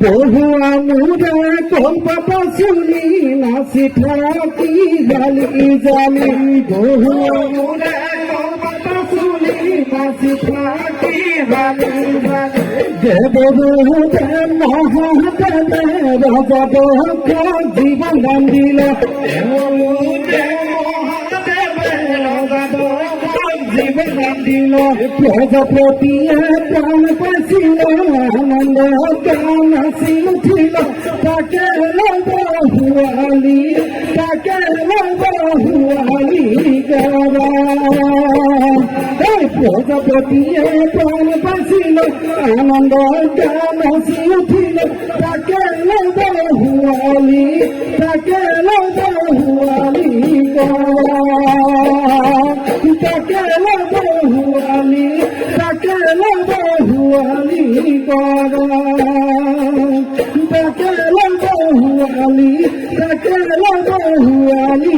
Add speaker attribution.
Speaker 1: বহু আমরা কলকাতা শুনি নাচি থাকি গালি জানি বহু আমরা কলকাতা শুনি নাচি থাকি গালি জানি দেবদেব মহাদেব রাজা জীবন দান দিল প্রজাপতি প্রাণ পাইছিল আনন্দ গান আসিল ছিল তাকে বহুয়ালি তাকে বহুয়ালি প্রজাপতি প্রাণ পাইছিল আনন্দ গান আসিল ছিল তাকে বহুয়ালি তাকে বহুয়ালি তাকে বহুয়ালি তাকে বহুয়ালি তাকে বহুয়ালি তাকে বহুয়ালি